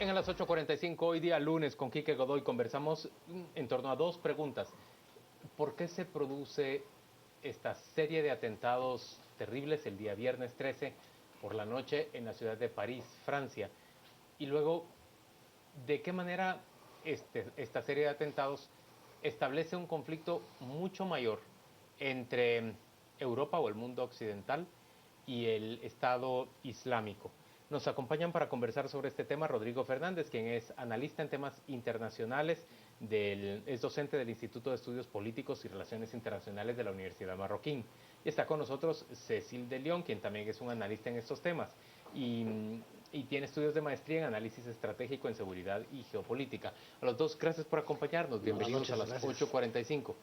En las 8:45, hoy día lunes, con Quique Godoy conversamos en torno a dos preguntas. ¿Por qué se produce esta serie de atentados terribles el día viernes 13 por la noche en la ciudad de París, Francia? Y luego, ¿de qué manera esta serie de atentados establece un conflicto mucho mayor entre Europa o el mundo occidental y el Estado Islámico? Nos acompañan para conversar sobre este tema Rodrigo Fernández, quien es analista en temas internacionales, es docente del Instituto de Estudios Políticos y Relaciones Internacionales de la Universidad Marroquín. Y está con nosotros Cecil de León, quien también es un analista en estos temas y tiene estudios de maestría en análisis estratégico en seguridad y geopolítica. A los dos, gracias por acompañarnos. Bienvenidos a las 8:45.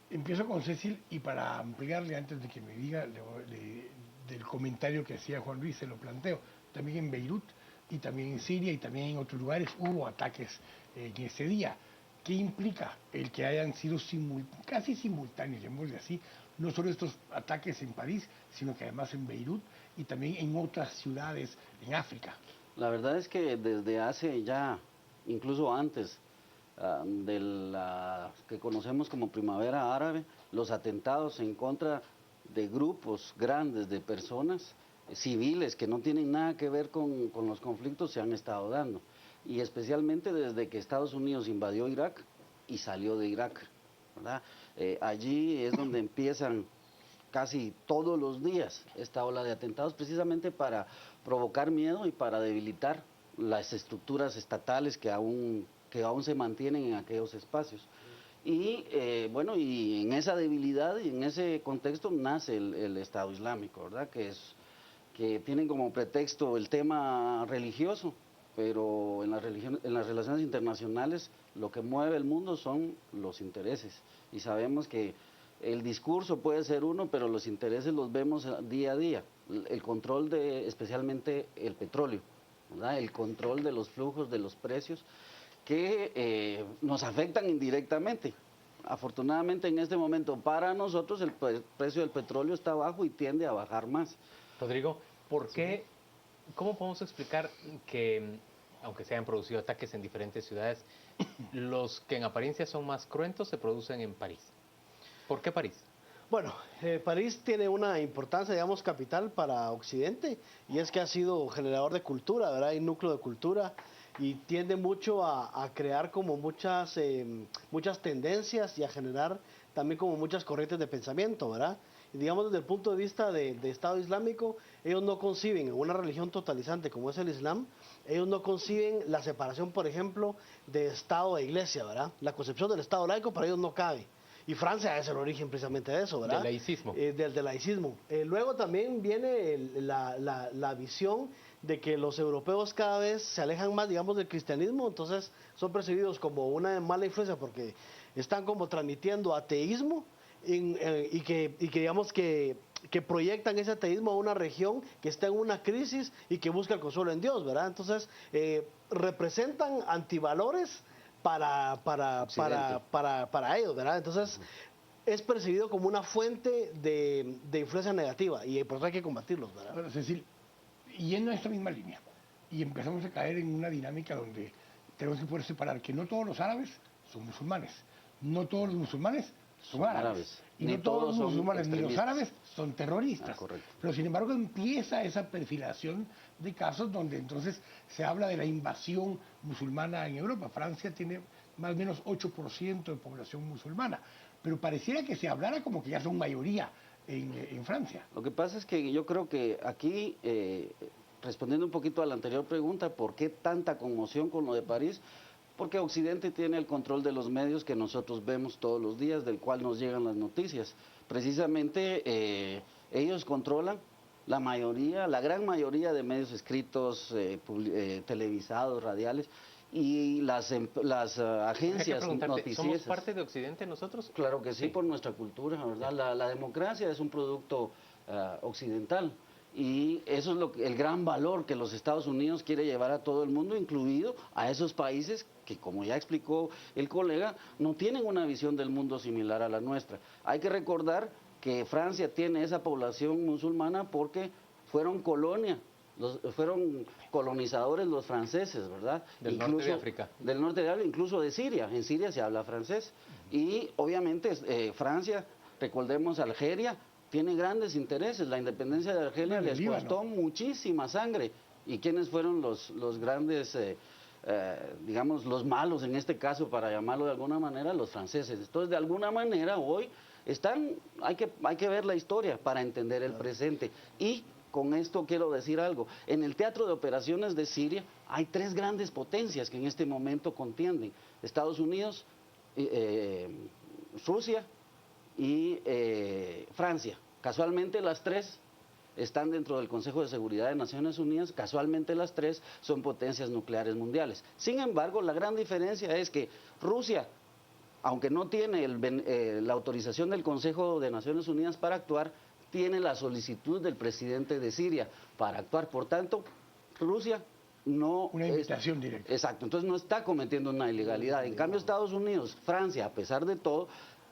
Empiezo con Cecil y para ampliarle, antes de que me diga del comentario que hacía Juan Luis, se lo planteo. También en Beirut y también en Siria y también en otros lugares hubo ataques en ese día. ¿Qué implica el que hayan sido casi simultáneos, llamémosle así, no solo estos ataques en París, sino que además en Beirut y también en otras ciudades en África? La verdad es que desde hace ya, incluso antes de la que conocemos como Primavera Árabe, los atentados en contra de grupos grandes de personas civiles que no tienen nada que ver con los conflictos se han estado dando. Y especialmente desde que Estados Unidos invadió Irak y salió de Irak, ¿verdad? Allí es donde empiezan casi todos los días esta ola de atentados, precisamente para provocar miedo y para debilitar las estructuras estatales que aún se mantienen en aquellos espacios. Y bueno, y en esa debilidad y en ese contexto nace el Estado Islámico, ¿verdad? Que tienen como pretexto el tema religioso, pero en las relaciones internacionales lo que mueve el mundo son los intereses. Y sabemos que el discurso puede ser uno, pero los intereses los vemos día a día. El control de, especialmente el petróleo, ¿verdad? El control de los flujos, de los precios, que nos afectan indirectamente. Afortunadamente en este momento para nosotros el precio del petróleo está bajo y tiende a bajar más. Rodrigo, ¿cómo podemos explicar que, aunque se hayan producido ataques en diferentes ciudades, los que en apariencia son más cruentos se producen en París? ¿Por qué París? Bueno, París tiene una importancia, digamos, capital para Occidente, y es que ha sido generador de cultura, ¿verdad? Hay núcleo de cultura y tiende mucho a crear como muchas tendencias y a generar también como muchas corrientes de pensamiento, ¿verdad? Y digamos, desde el punto de vista de Estado Islámico, ellos no conciben una religión totalizante como es el Islam, ellos no conciben la separación, por ejemplo, de Estado e Iglesia, ¿verdad? La concepción del Estado laico para ellos no cabe. Y Francia es el origen precisamente de eso, ¿verdad? Del laicismo. Del laicismo. Luego también viene la visión de que los europeos cada vez se alejan más, digamos, del cristianismo, entonces son percibidos como una mala influencia porque están como transmitiendo ateísmo y que digamos que proyectan ese ateísmo a una región que está en una crisis y que busca el consuelo en Dios, ¿verdad? Entonces representan antivalores para ellos, ¿verdad? Entonces es percibido como una fuente de influencia negativa y por eso hay que combatirlos, ¿verdad? Bueno, Cecil, yendo a esta misma línea y empezamos a caer en una dinámica donde tenemos que poder separar que no todos los árabes son musulmanes, no todos los musulmanes son árabes. Y no todos los musulmanes ni los árabes son terroristas. Pero sin embargo empieza esa perfilación de casos donde entonces se habla de la invasión musulmana en Europa. Francia tiene más o menos 8% de población musulmana, pero pareciera que se hablara como que ya son mayoría en Francia. Lo que pasa es que yo creo que aquí, respondiendo un poquito a la anterior pregunta, ¿por qué tanta conmoción con lo de París? Porque Occidente tiene el control de los medios que nosotros vemos todos los días, del cual nos llegan las noticias. Precisamente ellos controlan la gran mayoría de medios escritos, televisados, radiales, y las agencias noticiosas. ¿Somos parte de Occidente nosotros? Claro que sí, por nuestra cultura, ¿verdad? La democracia es un producto occidental. Y eso es el gran valor que los Estados Unidos quiere llevar a todo el mundo, incluido a esos países que, como ya explicó el colega, no tienen una visión del mundo similar a la nuestra. Hay que recordar que Francia tiene esa población musulmana porque fueron colonia fueron colonizadores los franceses, ¿verdad? Del norte de África. Del norte de África, incluso de Siria. En Siria se habla francés. Y obviamente Francia, recordemos Algeria, tiene grandes intereses. La independencia de Argelia les costó muchísima sangre. ¿Y quiénes fueron los grandes, digamos, los malos en este caso, para llamarlo de alguna manera, los franceses? Entonces, de alguna manera, hoy hay que ver la historia para entender el presente. Y con esto quiero decir algo. En el teatro de operaciones de Siria hay 3 grandes potencias que en este momento contienden: Estados Unidos, Rusia y Francia. Casualmente las 3 están dentro del Consejo de Seguridad de Naciones Unidas, casualmente las 3 son potencias nucleares mundiales. Sin embargo, la gran diferencia es que Rusia, aunque no tiene la autorización del Consejo de Naciones Unidas para actuar, tiene la solicitud del presidente de Siria para actuar. Por tanto, Rusia no... Una invitación directa. Exacto, entonces no está cometiendo una ilegalidad. En cambio, Estados Unidos, Francia, a pesar de todo,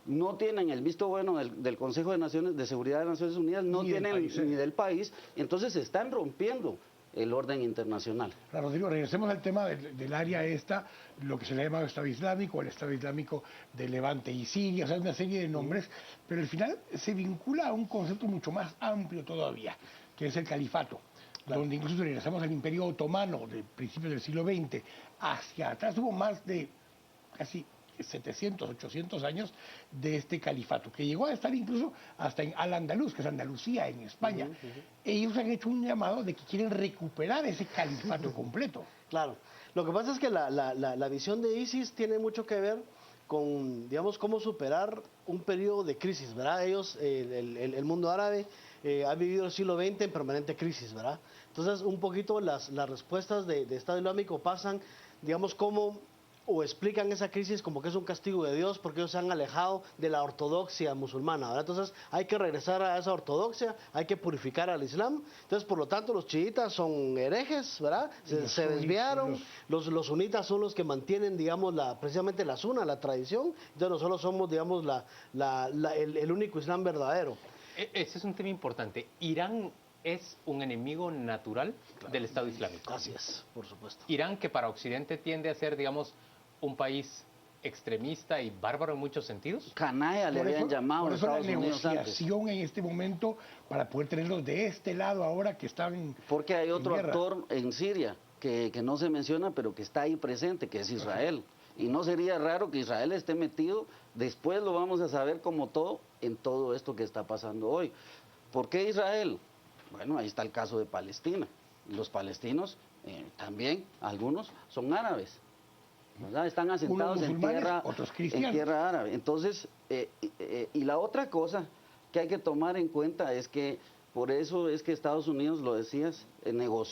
no tienen el visto bueno del Consejo de Seguridad de Naciones Unidas, no tienen ni del país, entonces se están rompiendo el orden internacional. Ahora, Rodrigo, regresemos al tema del área esta, lo que se le ha llamado Estado Islámico, el Estado Islámico de Levante y Siria, o sea, una serie de nombres, pero al final se vincula a un concepto mucho más amplio todavía, que es el califato, donde incluso si regresamos al Imperio Otomano de principios del siglo XX, hacia atrás hubo más de casi 700, 800 años de este califato, que llegó a estar incluso hasta en Al-Andalus, que es Andalucía, en España. Ellos han hecho un llamado de que quieren recuperar ese califato completo. Claro. Lo que pasa es que la visión de ISIS tiene mucho que ver con, digamos, cómo superar un periodo de crisis, ¿verdad? Ellos, el mundo árabe, ha vivido el siglo XX en permanente crisis, ¿verdad? Entonces, un poquito las respuestas de Estado Islámico pasan, digamos, como... o explican esa crisis como que es un castigo de Dios porque ellos se han alejado de la ortodoxia musulmana, ¿verdad? Entonces hay que regresar a esa ortodoxia, hay que purificar al Islam. Entonces, por lo tanto, los chiitas son herejes, ¿verdad? Se desviaron. Los sunitas son los que mantienen, digamos, precisamente la suna, la tradición. Entonces nosotros somos, digamos, el único Islam verdadero. Ese es un tema importante. Irán es un enemigo natural del Estado Islámico. Así es, por supuesto. Irán, que para Occidente tiende a ser, digamos, un país extremista y bárbaro en muchos sentidos. Canalla le habían llamado a Estados Unidos antes. Por eso la negociación en este momento para poder tenerlos de este lado ahora que están porque hay otro actor en Siria que no se menciona, pero que está ahí presente, que es Israel. Y no sería raro que Israel esté metido, después lo vamos a saber como todo, en todo esto que está pasando hoy. ¿Por qué Israel? Bueno, ahí está el caso de Palestina. Los palestinos también, algunos, son árabes, ¿verdad? Están asentados en tierra árabe. Entonces, y la otra cosa que hay que tomar en cuenta es que por eso es que Estados Unidos, lo decías,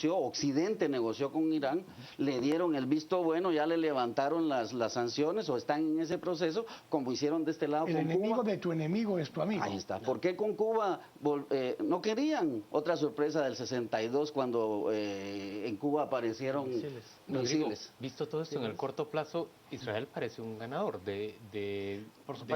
Occidente negoció con Irán, le dieron el visto bueno, ya le levantaron las sanciones o están en ese proceso, como hicieron de este lado con Cuba. El enemigo de tu enemigo es tu amigo. Ahí está. ¿Por qué con Cuba no querían otra sorpresa del 62 cuando en Cuba aparecieron misiles? Visto todo esto en el corto plazo, Israel parece un ganador de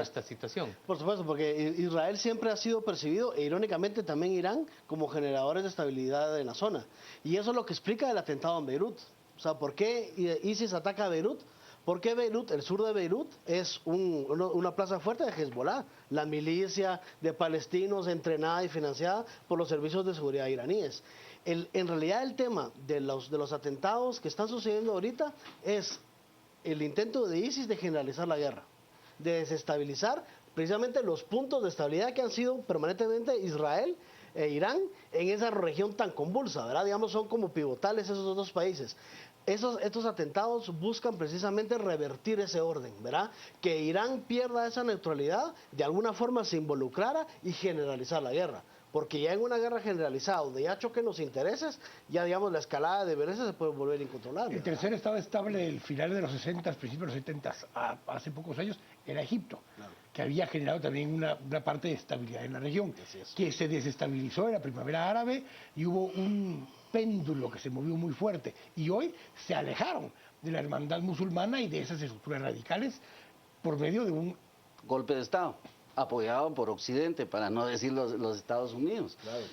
esta situación. Por supuesto, porque Israel siempre ha sido percibido, e irónicamente también Irán, como generadores de estabilidad en la zona. Y eso es lo que explica el atentado en Beirut. O sea, ¿por qué ISIS ataca a Beirut? Porque Beirut, el sur de Beirut, es una plaza fuerte de Hezbollah, la milicia de palestinos entrenada y financiada por los servicios de seguridad iraníes. En realidad el tema de los atentados que están sucediendo ahorita es el intento de ISIS de generalizar la guerra, de desestabilizar precisamente los puntos de estabilidad que han sido permanentemente Israel e Irán en esa región tan convulsa, ¿verdad? Digamos, son como pivotales esos dos países. Estos atentados buscan precisamente revertir ese orden, ¿verdad? Que Irán pierda esa neutralidad, de alguna forma se involucrara y generalizar la guerra. Porque ya en una guerra generalizada, donde ya choquen los intereses, ya digamos la escalada de violencia se puede volver incontrolable. El tercer estado estable del final de los 60, principios de los 70, hace pocos años, era Egipto, claro, que había generado también una parte de estabilidad en la región, que se desestabilizó en la primavera árabe y hubo un péndulo que se movió muy fuerte. Y hoy se alejaron de la hermandad musulmana y de esas estructuras radicales por medio de un golpe de Estado. apoyado por Occidente, para no decir los Estados Unidos. Claro.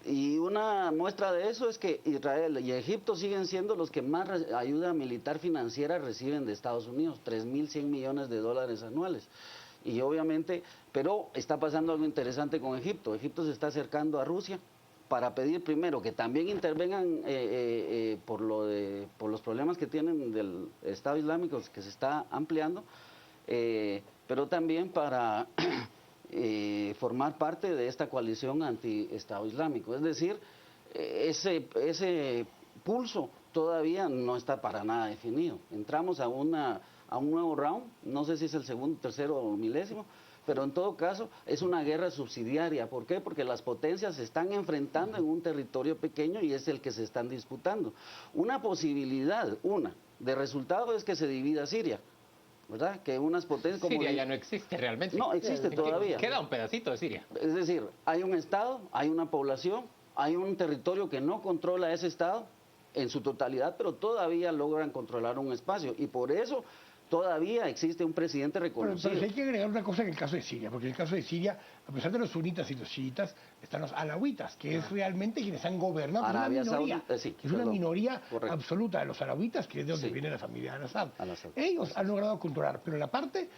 Y una muestra de eso es que Israel y Egipto siguen siendo los que más ayuda militar financiera reciben de Estados Unidos, 3.100 millones de dólares anuales. Y obviamente, pero está pasando algo interesante con Egipto. Egipto se está acercando a Rusia para pedir primero que también intervengan por los problemas que tienen del Estado Islámico que se está ampliando, pero también para formar parte de esta coalición anti-Estado Islámico. Es decir, ese pulso todavía no está para nada definido. Entramos a un nuevo round, no sé si es el segundo, tercero o milésimo, pero en todo caso es una guerra subsidiaria. ¿Por qué? Porque las potencias se están enfrentando en un territorio pequeño y es el que se están disputando. Una posibilidad, de resultado es que se divida Siria, ¿verdad? Que unas potencias como Siria ya no existe realmente. No existe todavía. Queda un pedacito de Siria. Es decir, hay un Estado, hay una población, hay un territorio que no controla ese Estado en su totalidad, pero todavía logran controlar un espacio. Y por eso todavía existe un presidente reconocido. Pero hay que agregar una cosa en el caso de Siria, porque en el caso de Siria, a pesar de los sunitas y los chiitas, están los alawitas, que es realmente quienes han gobernado. Arabia es una minoría, Saudita, sí, es una perdón. minoría Correcto. absoluta de los alawitas, que es de donde Sí. viene la familia de Al-Assad. Al-Assad. Ellos han logrado controlar, pero la parte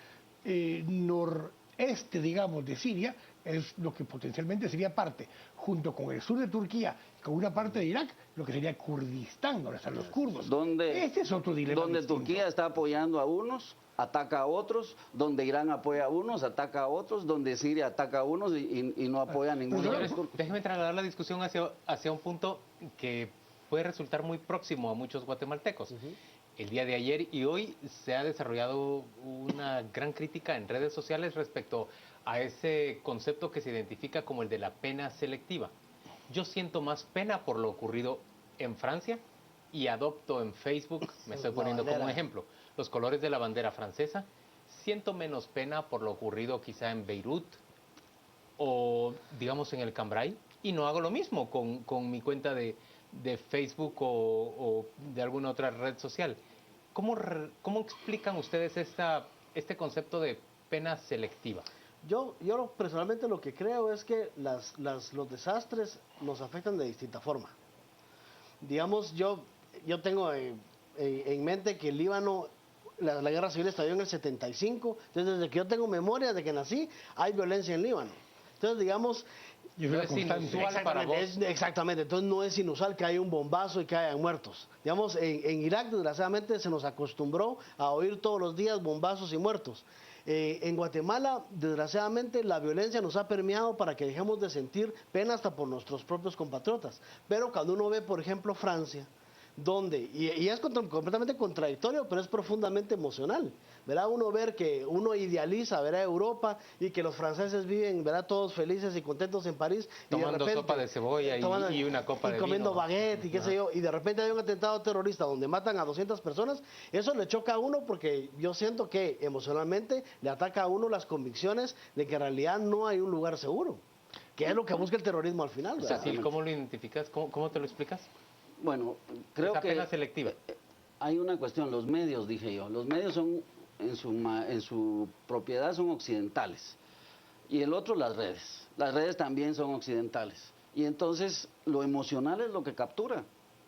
noreste, digamos, de Siria, es lo que potencialmente sería parte, junto con el sur de Turquía, con una parte de Irak, lo que sería Kurdistán, donde están los kurdos. Este es otro dilema Donde distinto. Turquía está apoyando a unos, ataca a otros, donde Irán apoya a unos, ataca a otros, donde Siria ataca a unos y no apoya a ninguno de Señores, los. déjenme trasladar la discusión hacia un punto que puede resultar muy próximo a muchos guatemaltecos. El día de ayer y hoy se ha desarrollado una gran crítica en redes sociales respecto a ese concepto que se identifica como el de la pena selectiva. Yo siento más pena por lo ocurrido en Francia y adopto en Facebook, me estoy poniendo como un ejemplo, los colores de la bandera francesa. Siento menos pena por lo ocurrido quizá en Beirut o digamos en el Cambrai, y no hago lo mismo con mi cuenta de Facebook o de alguna otra red social. ¿Cómo explican ustedes este concepto de pena selectiva? Yo personalmente lo que creo es que los desastres nos afectan de distinta forma. Digamos, yo tengo en mente que el Líbano, la guerra civil estalló en el 75, entonces desde que yo tengo memoria, desde que nací, hay violencia en Líbano. Entonces, digamos, Y es No una es constante. inusual para vos. Exactamente, entonces no es inusual que haya un bombazo y que hayan muertos. Digamos, en Irak desgraciadamente se nos acostumbró a oír todos los días bombazos y muertos. En Guatemala, desgraciadamente, la violencia nos ha permeado para que dejemos de sentir pena hasta por nuestros propios compatriotas. Pero cuando uno ve, por ejemplo, Francia, donde, y es completamente contradictorio, pero es profundamente emocional, ¿verdad? Uno ver que uno idealiza, ¿verdad?, Europa y que los franceses viven, ¿verdad?, todos felices y contentos en París. Tomando y de repente, sopa de cebolla y una copa de y comiendo vino. baguette y qué sé yo, y de repente hay un atentado terrorista donde matan a 200 personas, eso le choca a uno porque yo siento que emocionalmente le ataca a uno las convicciones de que en realidad no hay un lugar seguro, que es lo que busca el terrorismo al final, ¿verdad? Cecil, ¿cómo lo identificas? ¿Cómo te lo explicas? Bueno, creo Esa que pena selectiva. hay una cuestión, los medios, dije yo, los medios son en su propiedad son occidentales y el otro las redes también son occidentales y entonces lo emocional es lo que captura.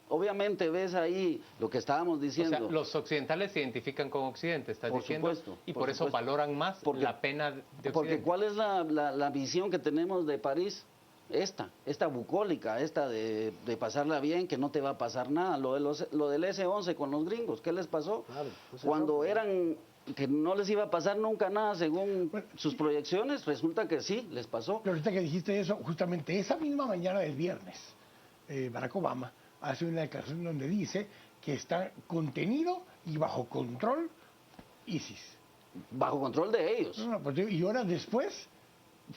Obviamente ves ahí lo que estábamos O diciendo. sea, los occidentales se identifican con Occidente, estás Por diciendo, supuesto, y por por eso supuesto. valoran más la pena de Occidente. Porque ¿cuál es la visión que tenemos de París? Esta bucólica, de pasarla bien, que no te va a pasar nada. Lo del S-11 con los gringos, ¿qué les pasó? Claro, pues Cuando eran que no les iba a pasar nunca nada según sus proyecciones, resulta que sí, les pasó. Pero ahorita que dijiste eso, justamente esa misma mañana del viernes, Barack Obama hace una declaración donde dice que está contenido y bajo control ISIS. Bajo control de ellos. Y horas después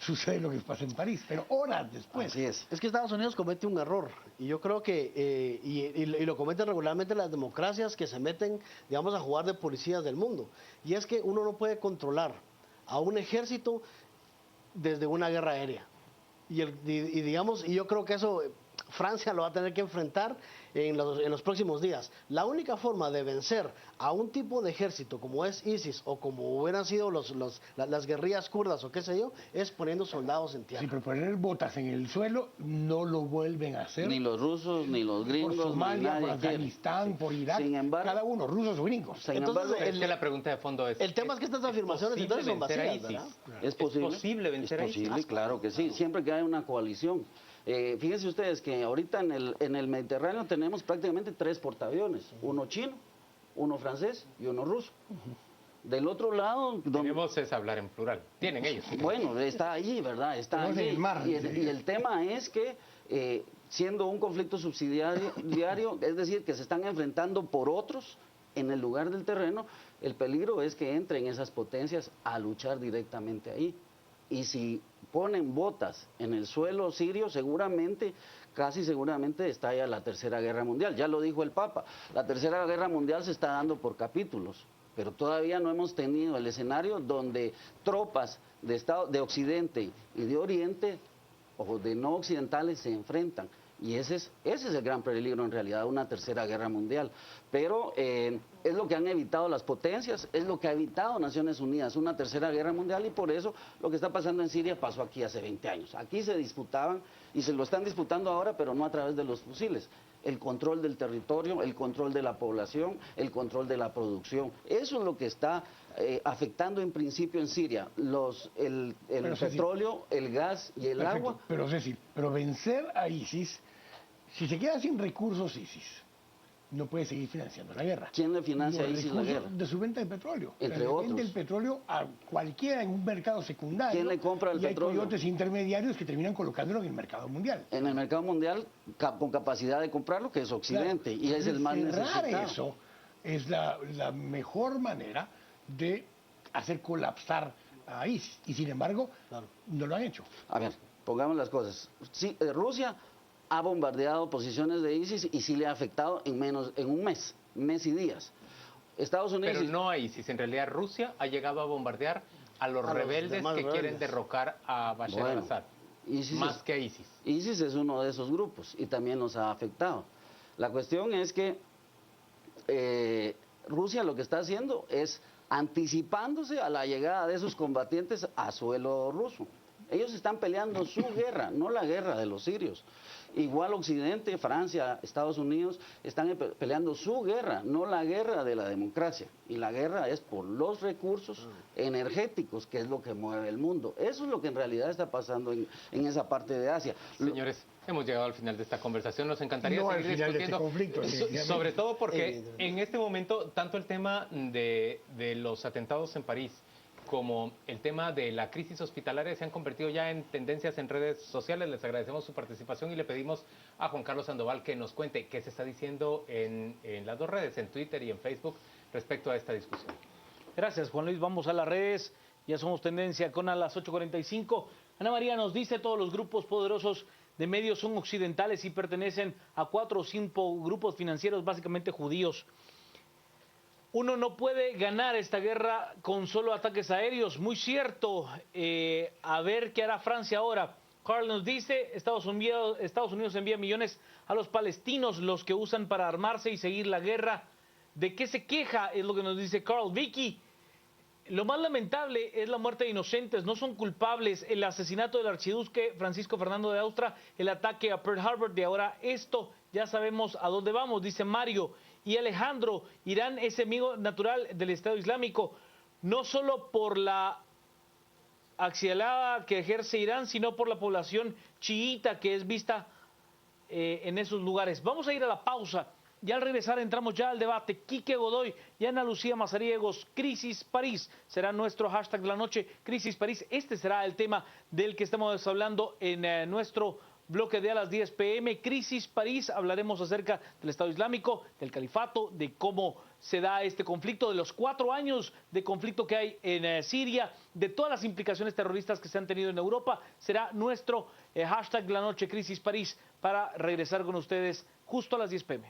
sucede lo que pasa en París, pero horas después. Así es. Es que Estados Unidos comete un error y yo creo que, y lo cometen regularmente las democracias que se meten, digamos, a jugar de policías del mundo. Y es que uno no puede controlar a un ejército desde una guerra aérea. Y yo creo que eso Francia lo va a tener que enfrentar en los próximos días. La única forma de vencer a un tipo de ejército como es ISIS o como hubieran sido las guerrillas kurdas o qué sé yo, es poniendo soldados en tierra. Sí, pero poner botas en el suelo no lo vuelven a hacer. Ni los rusos, ni los gringos, por Somalia, ni por nadie quiere. Afganistán, por Irak, Sin embargo, cada uno, rusos o gringos. Sin Entonces, embargo, Es que la pregunta de fondo es... el tema es que estas afirmaciones entonces son vencer a vacías, ISIS? ¿verdad? ¿Es posible? ¿Es posible vencer a Es posible, ISIS? claro que sí, siempre que hay una coalición. Fíjense ustedes que ahorita en el Mediterráneo tenemos prácticamente 3 portaaviones, uno chino, uno francés y uno ruso. Del otro lado, Tenemos es hablar en plural. Tienen ellos. bueno, está ahí, ¿verdad? Está Tenemos ahí. el mar, y el tema es que siendo un conflicto subsidiario, es decir, que se están enfrentando por otros en el lugar del terreno, el peligro es que entren esas potencias a luchar directamente ahí. Y si ponen botas en el suelo sirio, seguramente, casi seguramente estalla la Tercera Guerra Mundial. Ya lo dijo el Papa, la Tercera Guerra Mundial se está dando por capítulos, pero todavía no hemos tenido el escenario donde tropas de Occidente y de Oriente, o de no occidentales, se enfrentan. Y ese es el gran peligro en realidad, una Tercera Guerra Mundial. Pero es lo que han evitado las potencias, es lo que ha evitado Naciones Unidas, una Tercera Guerra Mundial, y por eso lo que está pasando en Siria pasó aquí hace 20 años. Aquí se disputaban y se lo están disputando ahora, pero no a través de los fusiles. El control del territorio, el control de la población, el control de la producción. Eso es lo que está afectando en principio en Siria. El petróleo, el gas y el Perfecto, agua. pero vencer a ISIS, si se queda sin recursos ISIS, no puede seguir financiando la guerra. ¿Quién le financia a Los ISIS la recursos guerra? de su venta de petróleo. Entre Le otros. vende el petróleo a cualquiera en un mercado secundario. ¿Quién le compra el y hay petróleo? coyotes intermediarios que terminan colocándolo en el mercado mundial. En el mercado mundial, con capacidad de comprarlo, que es Occidente, Claro. y es el más Cerrar necesitado. eso es la mejor manera de hacer colapsar a ISIS. Y sin embargo, no lo han hecho. A ver, pongamos las cosas. Sí, Rusia ha bombardeado posiciones de ISIS y sí le ha afectado en un mes y días. Estados Unidos... Pero no a ISIS. En realidad Rusia ha llegado a bombardear a los rebeldes demás que quieren rebeldes. derrocar a Bashar Bueno, al-Assad. ISIS Más es- que a ISIS. ISIS es uno de esos grupos y también nos ha afectado. La cuestión es que Rusia lo que está haciendo es anticipándose a la llegada de esos combatientes a suelo ruso. Ellos están peleando su guerra, no la guerra de los sirios. Igual Occidente, Francia, Estados Unidos están peleando su guerra, no la guerra de la democracia. Y la guerra es por los recursos energéticos, que es lo que mueve el mundo. Eso es lo que en realidad está pasando en esa parte de Asia. Señores, hemos llegado al final de esta conversación. Nos encantaría No al seguir final de este discutiendo, conflicto, definitivamente. sobre todo porque Evidentemente. en este momento tanto el tema de los atentados en París como el tema de la crisis hospitalaria se han convertido ya en tendencias en redes sociales. Les agradecemos su participación y le pedimos a Juan Carlos Sandoval que nos cuente qué se está diciendo en las dos redes, en Twitter y en Facebook, respecto a esta discusión. Gracias, Juan Luis. Vamos a las redes. Ya somos tendencia con a las 8:45. Ana María nos dice: todos los grupos poderosos de medios son occidentales y pertenecen a 4 o 5 grupos financieros, básicamente judíos. Uno no puede ganar esta guerra con solo ataques aéreos. Muy cierto. A ver qué hará Francia ahora. Carl nos dice: Estados Unidos envía millones a los palestinos, los que usan para armarse y seguir la guerra. ¿De qué se queja? Es lo que nos dice Carl. Vicky: lo más lamentable es la muerte de inocentes, no son culpables. El asesinato del archiduque Francisco Fernando de Austria, el ataque a Pearl Harbor, de ahora esto, ya sabemos a dónde vamos, dice Mario. Y Alejandro: Irán es enemigo natural del Estado Islámico, no solo por la axialada que ejerce Irán, sino por la población chiita que es vista en esos lugares. Vamos a ir a la pausa. Ya al regresar entramos ya al debate. Quique Godoy y Ana Lucía Mazariegos. Crisis París será nuestro hashtag de la noche. Crisis París. Este será el tema del que estamos hablando en nuestro bloque de a las 10 p.m. Crisis París. Hablaremos acerca del Estado Islámico, del califato, de cómo se da este conflicto, de los 4 años de conflicto que hay en Siria, de todas las implicaciones terroristas que se han tenido en Europa. Será nuestro hashtag de la noche, Crisis París, para regresar con ustedes justo a las 10 p.m.